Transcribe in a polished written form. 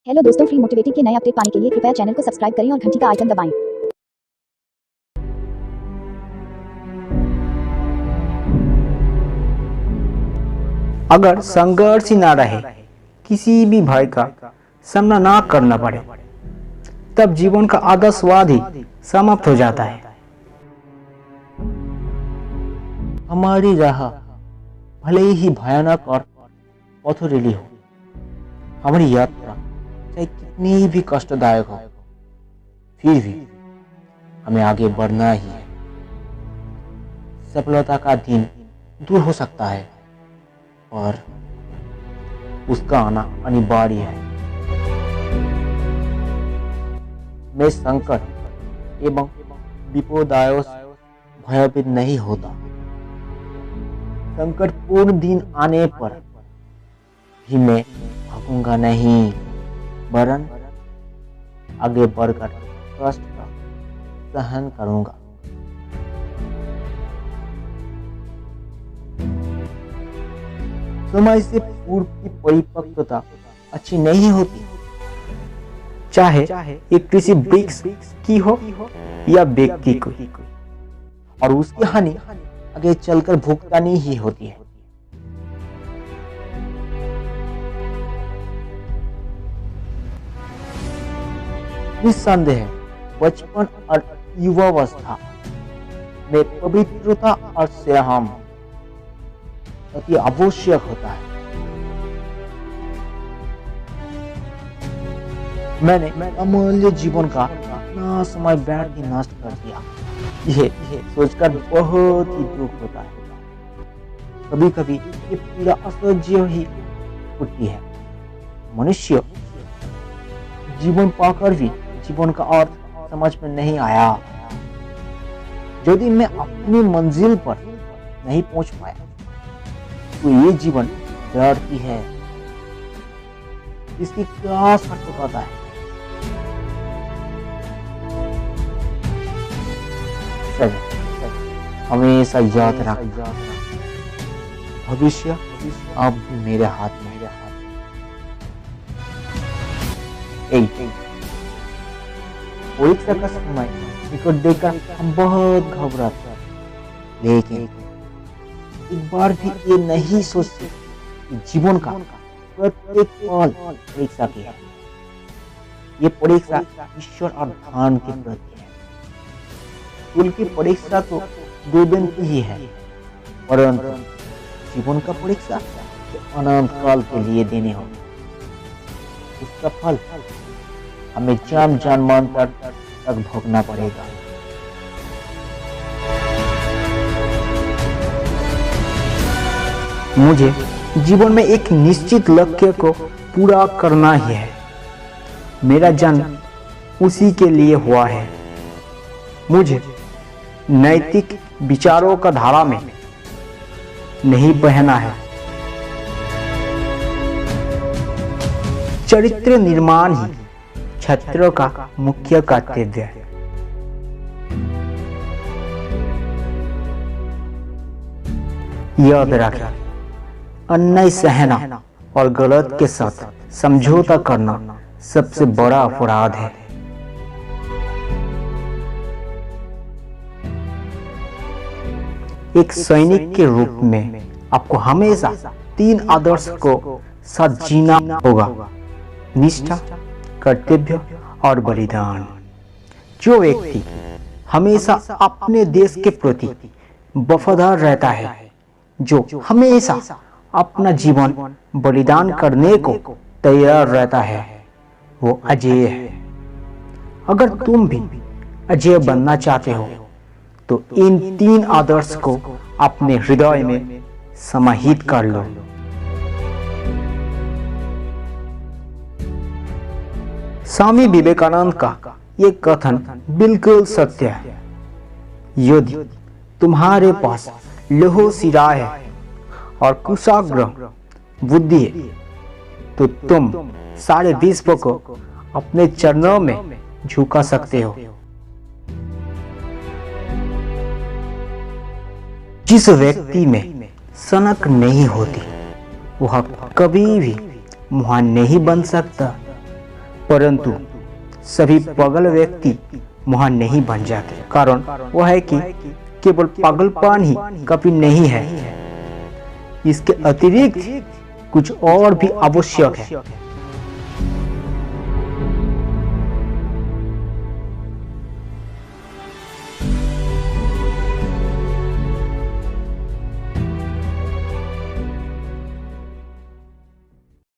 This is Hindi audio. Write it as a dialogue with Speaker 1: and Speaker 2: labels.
Speaker 1: हेलो दोस्तों, फ्री मोटिवेटिव के नए अपडेट पाने के लिए कृपया चैनल को सब्सक्राइब करें और घंटी का आइकन दबाएं।
Speaker 2: अगर संघर्ष ही ना रहे, किसी भी भय का सामना ना करना पड़े, तब जीवन का आधा स्वाद ही समाप्त हो जाता है। हमारी राह भले ही भयानक और पथरीली हो, हमारी यात्रा चाहे कितनी भी कष्टदायक हो, फिर भी हमें आगे बढ़ना ही है। सफलता का दिन दूर हो सकता है और उसका आना अनिवार्य है। मैं संकट एवं विपदाओं से भयभीत नहीं होता। संकटपूर्ण दिन आने पर भी मैं भागूंगा नहीं, वरन आगे बढ़कर कष्ट का सहन करूंगा। समय से पूर्व की परिपक्वता अच्छी नहीं होती, चाहे एक किसी वृक्ष की हो या व्यक्ति की, और उसकी हानि आगे चलकर भुगतानी ही होती है। निस्संदेह बचपन और युवावस्था में पवित्रता और संयम अति आवश्यक होता है। मैंने अमूल्य जीवन का इतना समय बैठ के नष्ट कर दिया, ये सोचकर बहुत ही दुख होता है। कभी कभी ये पीड़ा असह्य ही उठती है। मनुष्य जीवन पाकर भी जीवन का अर्थ समझ में नहीं आया। यदि मैं अपनी मंजिल पर नहीं पहुंच पाया तो ये जीवन व्यर्थ ही है। इसकी क्या सार्थकता है? हमेशा याद रख, भविष्य अब भी मेरे हाथ में। परीक्षा का समय निकट देखकर हम बहुत घबराते, लेकिन एक बार भी ये नहीं सोचते कि जीवन का प्रत्येक पल परीक्षा की है। ये परीक्षा ईश्वर और धन के प्रति है। कुल की परीक्षा तो 2 दिन की ही है, परंतु जीवन का परीक्षा अनंत काल के लिए देने होगी। उसका फल हमें जन्मांतर तक भोगना पड़ेगा। मुझे जीवन में एक निश्चित लक्ष्य को पूरा करना ही है। मेरा जन्म उसी के लिए हुआ है। मुझे नैतिक विचारों का धारा में नहीं बहना है। चरित्र निर्माण ही छात्रों का मुख्य कर्तव्य है। याद रखें, अन्याय सहना और गलत के साथ समझौता करना सबसे बड़ा अपराध है। एक सैनिक के रूप में आपको हमेशा 3 आदर्श को साथ जीना होगा: निष्ठा, कर्तव्य और बलिदान। जो व्यक्ति हमेशा अपने देश के प्रति वफादार रहता है, जो हमेशा अपना जीवन बलिदान करने को तैयार रहता है, वो अजेय है। अगर तुम भी अजेय बनना चाहते हो तो इन 3 आदर्श को अपने हृदय में समाहित कर लो। स्वामी विवेकानंद का ये कथन बिल्कुल सत्य है। यदि तुम्हारे पास लौह शिरा है और कुशाग्र बुद्धि है, तो तुम सारे विश्व को अपने चरणों में झुका सकते हो। जिस व्यक्ति में सनक नहीं होती, वह कभी भी महान नहीं बन सकता। परंतु सभी पागल व्यक्ति महान नहीं बन जाते। कारण वह है कि केवल पागलपन ही काफी नहीं है, इसके अतिरिक्त कुछ और भी आवश्यक है।